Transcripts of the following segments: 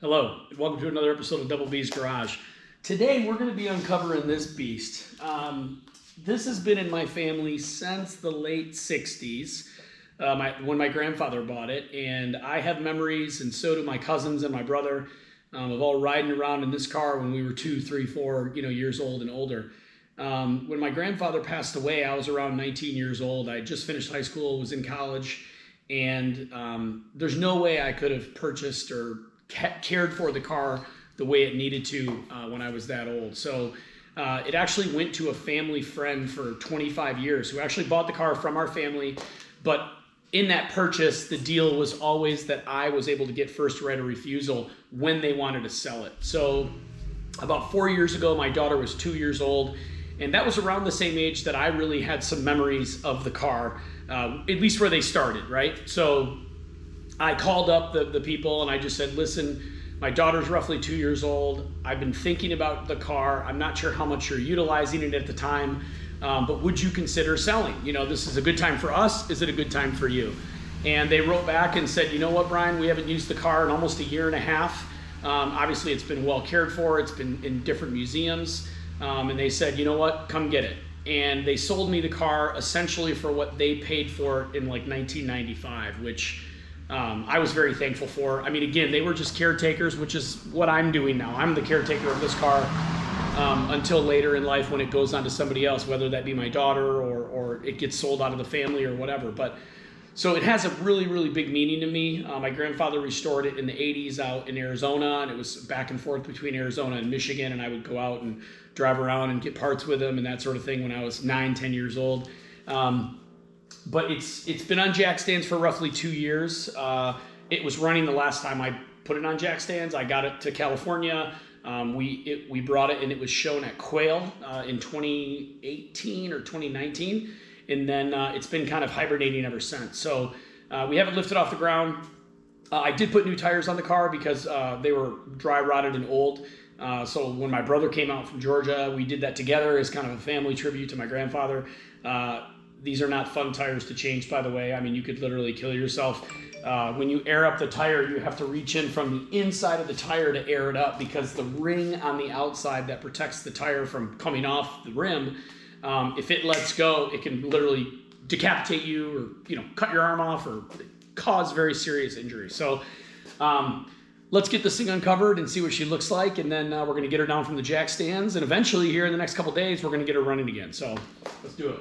Hello, and welcome to another episode of Double B's Garage. Today we're going to be uncovering this beast. This has been in my family since the late 60s, when my grandfather bought it, and I have memories, and so do my cousins and my brother, of all riding around in this car when we were 2, 3, 4 years old and older. When my grandfather passed away, I was around 19 years old. I had just finished high school, was in college, and there's no way I could have purchased or cared for the car the way it needed to when I was that old. So it actually went to a family friend for 25 years who actually bought the car from our family. But in that purchase, the deal was always that I was able to get first right of refusal when they wanted to sell it. So about 4 years ago, my daughter was 2 years old, and that was around the same age that I really had some memories of the car, at least where they started, right? So I called up the people and I just said, listen, my daughter's roughly 2 years old. I've been thinking about the car. I'm not sure how much you're utilizing it at the time, but would you consider selling? This is a good time for us. Is it a good time for you? And they wrote back and said, you know what, Brian, we haven't used the car in almost a year and a half. Obviously, it's been well cared for. It's been in different museums. And they said, you know what, come get it. And they sold me the car essentially for what they paid for it in like 1995, which I was very thankful for. I mean, again, they were just caretakers, which is what I'm doing now. I'm the caretaker of this car until later in life when it goes on to somebody else, whether that be my daughter or it gets sold out of the family or whatever. But so it has a really, really big meaning to me. My grandfather restored it in the 80s out in Arizona, and it was back and forth between Arizona and Michigan, and I would go out and drive around and get parts with him and that sort of thing when I was 9, 10 years old. But it's been on jack stands for roughly 2 years. It was running the last time I put it on jack stands. I got it to California. We brought it and it was shown at Quail in 2018 or 2019. And then it's been kind of hibernating ever since. So we haven't lifted off the ground. I did put new tires on the car because they were dry rotted and old. So when my brother came out from Georgia, we did that together as kind of a family tribute to my grandfather. These are not fun tires to change, by the way. I mean, you could literally kill yourself. When you air up the tire, you have to reach in from the inside of the tire to air it up because the ring on the outside that protects the tire from coming off the rim, if it lets go, it can literally decapitate you or cut your arm off or cause very serious injury. So let's get this thing uncovered and see what she looks like, and then we're going to get her down from the jack stands, and eventually here in the next couple days, we're going to get her running again. So let's do it.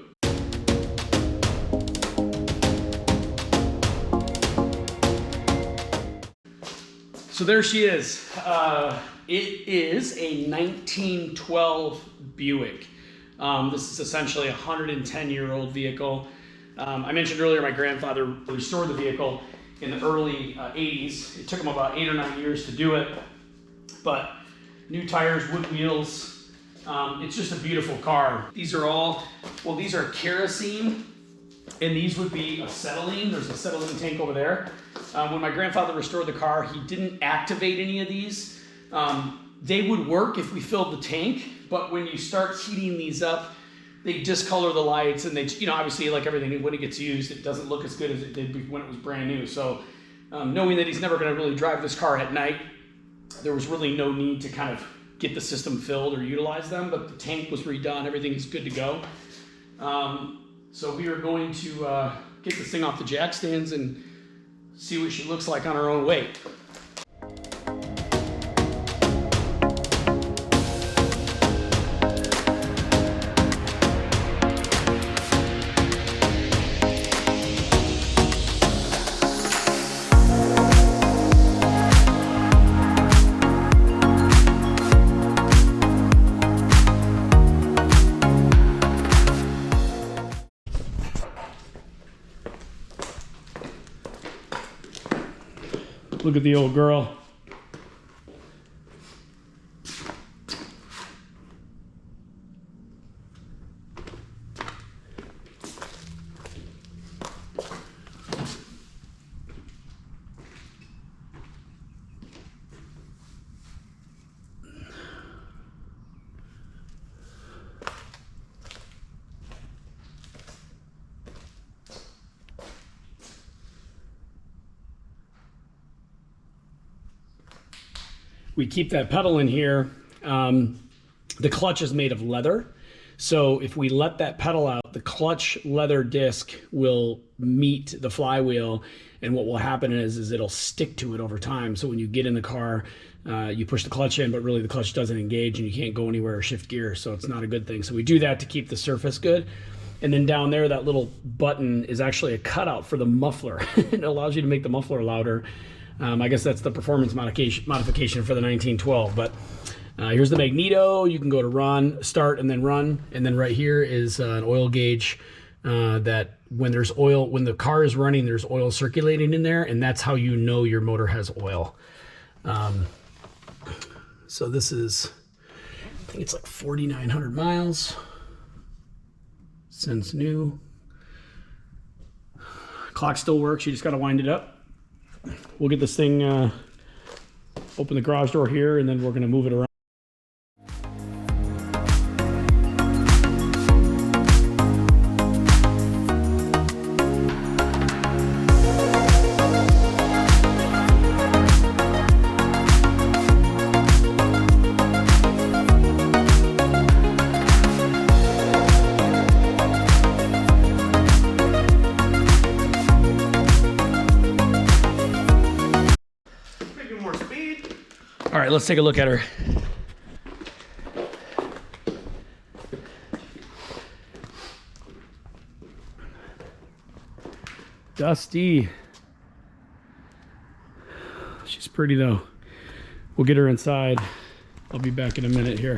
So there she is. It is a 1912 Buick. This is essentially a 110-year-old vehicle. I mentioned earlier my grandfather restored the vehicle in the early 80s. It took him about 8 or 9 years to do it. But new tires, wood wheels. It's just a beautiful car. These are kerosene, and these would be acetylene. There's an acetylene tank over there. When my grandfather restored the car, he didn't activate any of these. They would work if we filled the tank, but when you start heating these up, they discolor the lights, and they, obviously, like everything, when it gets used, it doesn't look as good as it did when it was brand new. So knowing that he's never going to really drive this car at night, there was really no need to kind of get the system filled or utilize them, but the tank was redone. Everything is good to go. So we are going to get this thing off the jack stands and see what she looks like on her own weight. Look at the old girl. we keep that pedal in here. The clutch is made of leather. So if we let that pedal out, the clutch leather disc will meet the flywheel, and what will happen is it'll stick to it over time. So when you get in the car, you push the clutch in, but really the clutch doesn't engage and you can't go anywhere or shift gear. So it's not a good thing. So we do that to keep the surface good. And then down there, that little button is actually a cutout for the muffler. It allows you to make the muffler louder. I guess that's the performance modification for the 1912. But here's the magneto. You can go to run, start, and then run. And then right here is an oil gauge that when there's oil, when the car is running, there's oil circulating in there. And that's how you know your motor has oil. So this is, I think it's like 4,900 miles since new. Clock still works. You just got to wind it up. We'll get this thing, open the garage door here, and then we're going to move it around. All right, let's take a look at her. Dusty. She's pretty though. We'll get her inside. I'll be back in a minute here.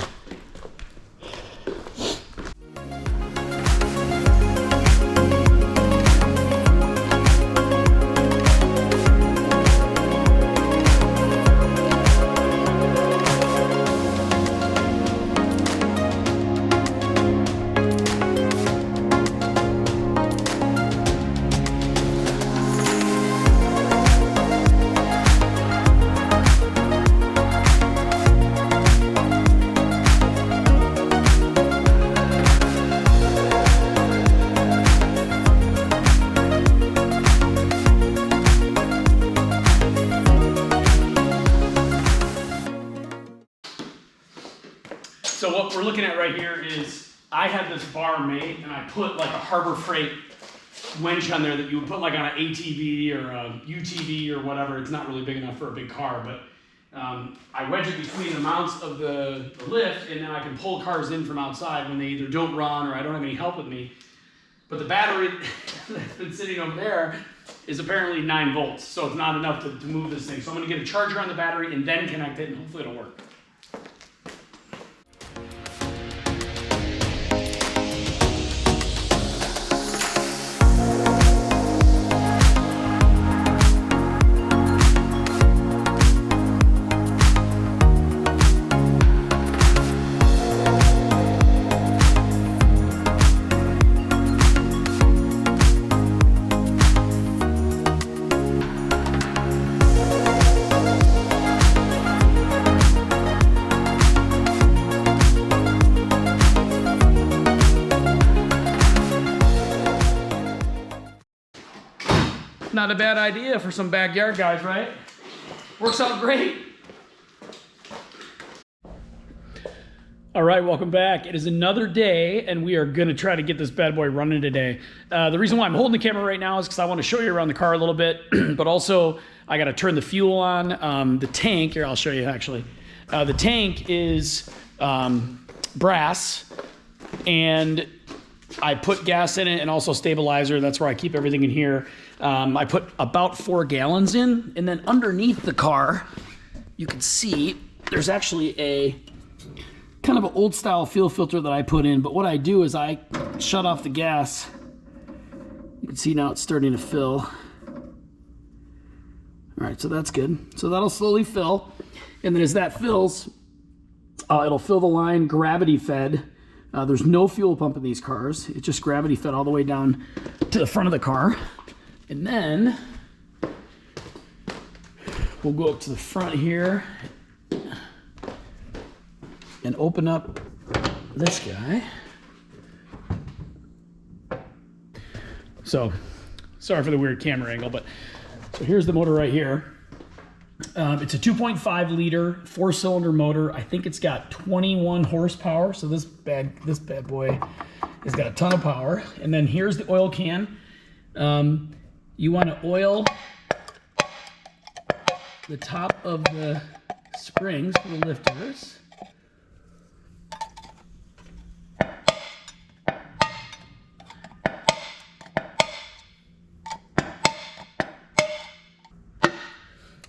So what we're looking at right here is, I had this bar made and I put like a Harbor Freight winch on there that you would put like on an ATV or a UTV or whatever. It's not really big enough for a big car, but I wedge it between the mounts of the lift, and then I can pull cars in from outside when they either don't run or I don't have any help with me. But the battery that's been sitting over there is apparently 9 volts, so it's not enough to move this thing. So I'm gonna get a charger on the battery and then connect it, and hopefully it'll work. Not a bad idea for some backyard guys, right? Works out great. All right, welcome back. It is another day, and we are gonna try to get this bad boy running today. The reason why I'm holding the camera right now is because I want to show you around the car a little bit, but also I gotta turn the fuel on. The tank, here I'll show you actually. The tank is brass, and I put gas in it and also stabilizer. That's where I keep everything in here. I put about 4 gallons in, and then underneath the car, you can see there's actually a kind of an old style fuel filter that I put in. But what I do is I shut off the gas. You can see now it's starting to fill. All right, so that's good. So that'll slowly fill. And then as that fills, it'll fill the line gravity fed. There's no fuel pump in these cars. It's just gravity fed all the way down to the front of the car. And then we'll go up to the front here and open up this guy. So, sorry for the weird camera angle, but so here's the motor right here. It's a 2.5 liter 4-cylinder motor. I think it's got 21 horsepower. So this bad boy has got a ton of power. And then here's the oil can. You want to oil the top of the springs for the lifters.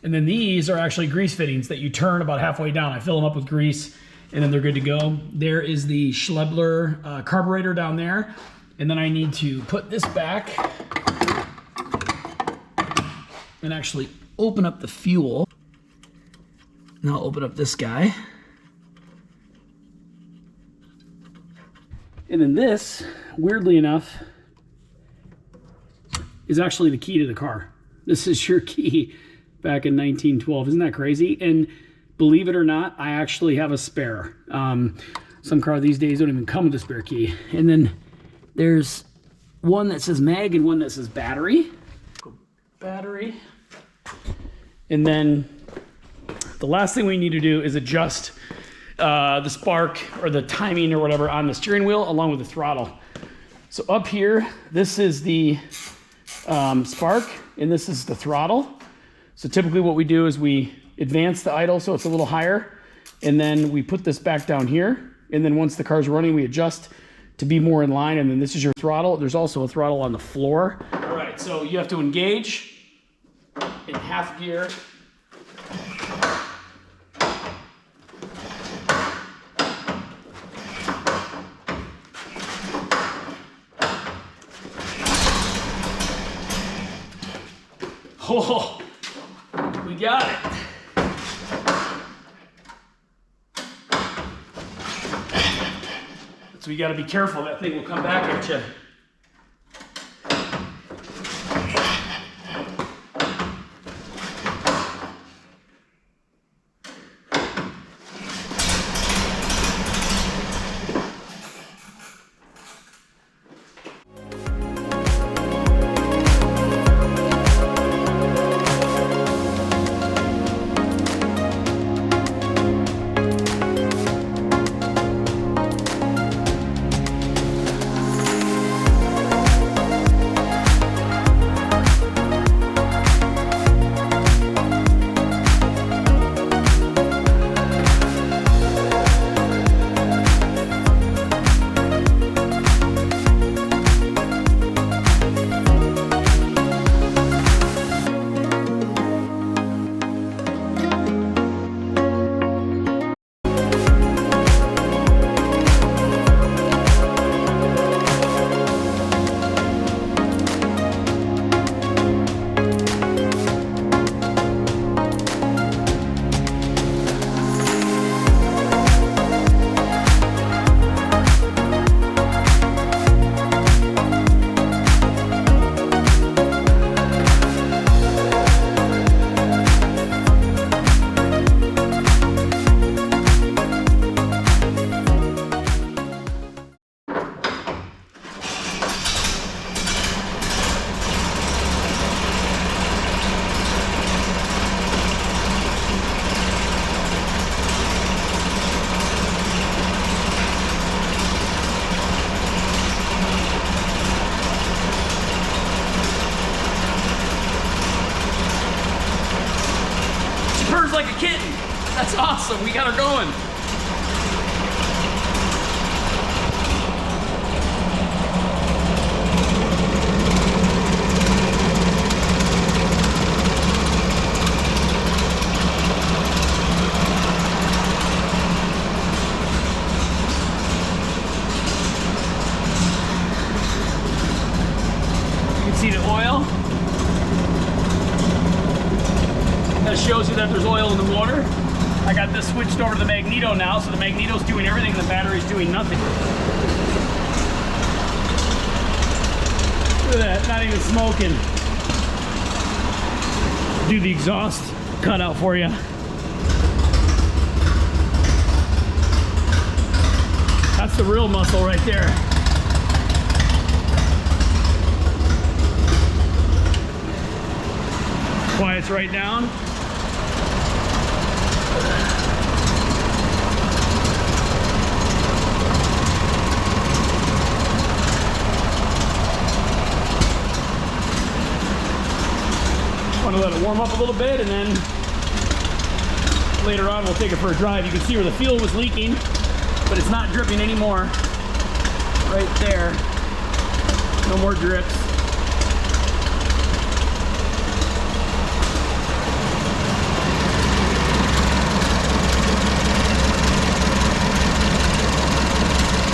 And then these are actually grease fittings that you turn about halfway down. I fill them up with grease and then they're good to go. There is the Schleppler carburetor down there. And then I need to put this back and actually open up the fuel. Now I'll open up this guy. And then this, weirdly enough, is actually the key to the car. This is your key back in 1912. Isn't that crazy? And believe it or not, I actually have a spare. Some car these days don't even come with a spare key. And then there's one that says mag and one that says battery. Battery. And then the last thing we need to do is adjust the spark or the timing or whatever on the steering wheel along with the throttle. So up here, this is the spark and this is the throttle. So typically what we do is we advance the idle so it's a little higher, and then we put this back down here, and then once the car's running we adjust to be more in line, and then this is your throttle. There's also a throttle on the floor. All right, so you have to engage in half gear. Oh, we got it. So you got to be careful. That thing will come back at you. Like a kitten. That's awesome. We got her going. You can see the oil. That shows you that there's oil in the motor. I got this switched over to the magneto now, so the magneto's doing everything and the battery's doing nothing. Look at that, not even smoking. Do the exhaust cutout for you. That's the real muscle right there. Quiets right down. want to let it warm up a little bit, and then later on we'll take it for a drive. You can see where the fuel was leaking, but it's not dripping anymore. Right there. No more drips.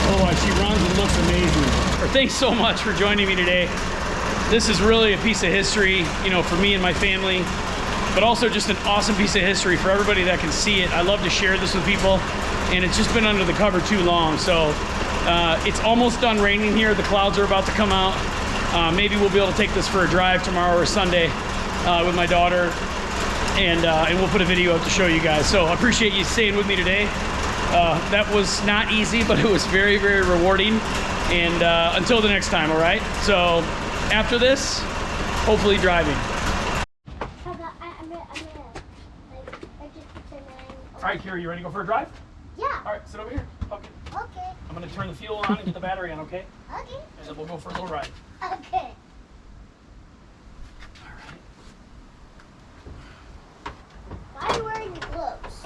Otherwise, she runs and looks amazing. Thanks so much for joining me today. This is really a piece of history, you know, for me and my family, but also just an awesome piece of history for everybody that can see it. I love to share this with people, and it's just been under the cover too long. So it's almost done raining here. The clouds are about to come out. Maybe we'll be able to take this for a drive tomorrow or Sunday with my daughter, and we'll put a video up to show you guys. So I appreciate you staying with me today. That was not easy, but it was very, very rewarding. And until the next time, all right? So after this, hopefully driving. All right, Kira, you ready to go for a drive? Yeah. All right, sit over here. Okay. Okay. I'm going to turn the fuel on and get the battery on, okay? Okay. And then we'll go for a little ride. Okay. All right. Why are you wearing gloves?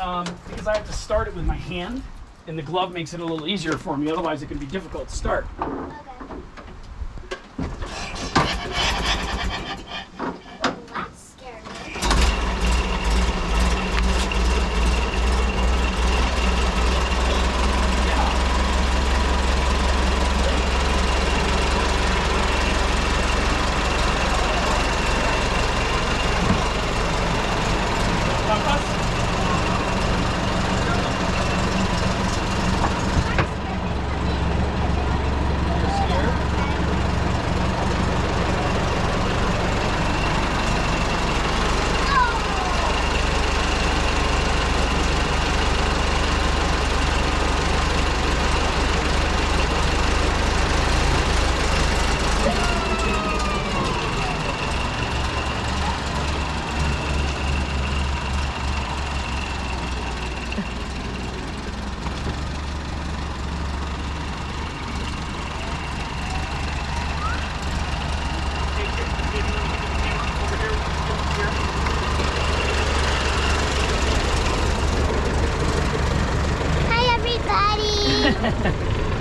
Because I have to start it with my hand, and the glove makes it a little easier for me. Otherwise, it can be difficult to start. Okay.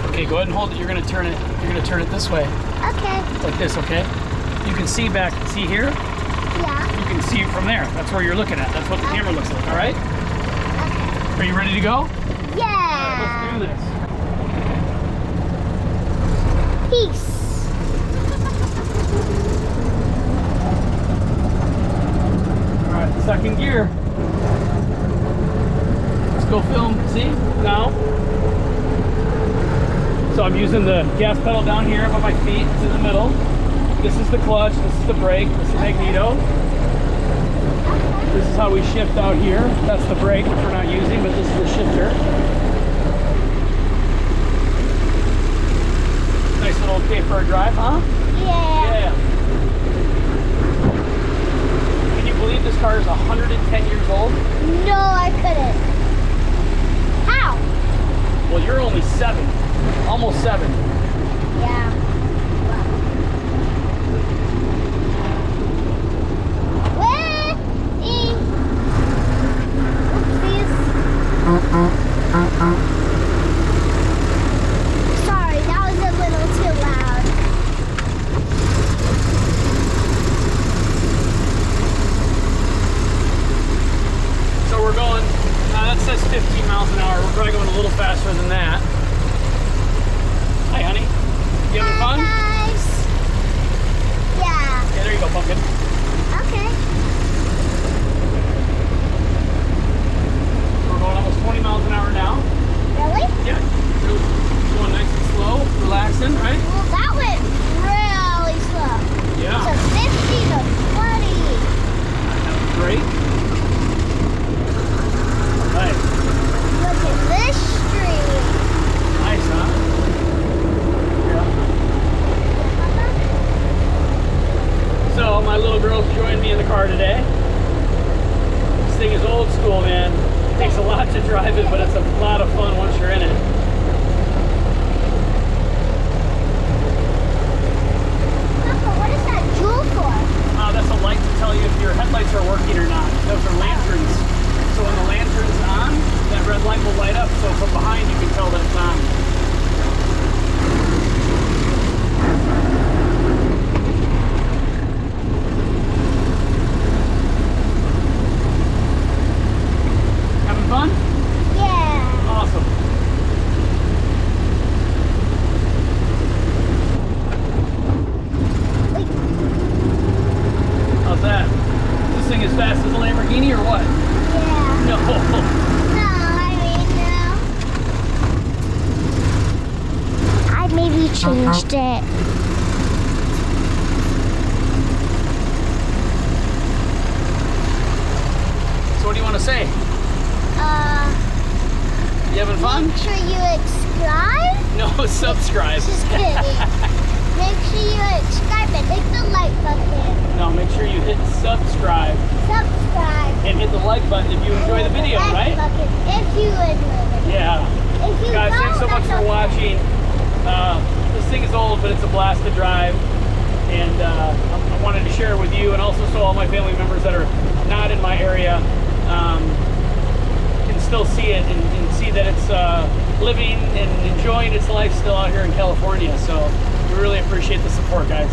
Okay, go ahead and hold it. You're gonna turn it. You're gonna turn it this way. Okay. Like this, okay? You can see back. See here? Yeah. You can see it from there. That's where you're looking at. That's what the camera looks like. All right? Okay. Are you ready to go? Yeah. All right, let's do this. Peace. All right, second gear. Let's go film. See? Now. So I'm using the gas pedal down here above my feet. It's in the middle. This is the clutch. This is the brake. This is the magneto. This is how we shift out here. That's the brake, which we're not using, but this is the shifter. Nice little okay for a drive, huh? Yeah. Yeah. Can you believe this car is 110 years old? No, I couldn't. How? Well, you're only 7. Almost 7. Yeah. Sorry, that was a little too loud. So we're going, that says 15 miles an hour. We're probably going a little faster than that. Hi, honey. You having fun? Guys. Yeah. Yeah, there you go, pumpkin. Okay. We're going almost 20 miles an hour now. Really? Yeah. Going nice and slow, relaxing, right? Well, that went really slow. Yeah. So 50 to 20. That was great. Nice. Look at this street. Nice, huh? Yeah. So my little girls joined me in the car today. This thing is old school, man. It takes a lot to drive it, but it's a lot of fun once you're in it. Papa, what is that jewel for? That's a light to tell you if your headlights up so from behind you can tell that it's on. Having fun? Yeah. Awesome. Wait. How's that? Is this thing as fast as a Lamborghini or what? Yeah. No. No, I mean, no. I maybe changed it. So what do you want to say? You having fun? Make sure you subscribe. No, subscribe. Just kidding. Make sure you subscribe and hit the like button. No, make sure you hit subscribe Subscribe. and hit the like button if you enjoy the video, Like right? button if you enjoy it. Yeah. If you Guys, thanks so don't, much that's for okay. watching. This thing is old, but it's a blast to drive. And I wanted to share it with you, and also so all my family members that are not in my area can still see it and see that it's living and enjoying its life still out here in California. So we really appreciate the support, guys.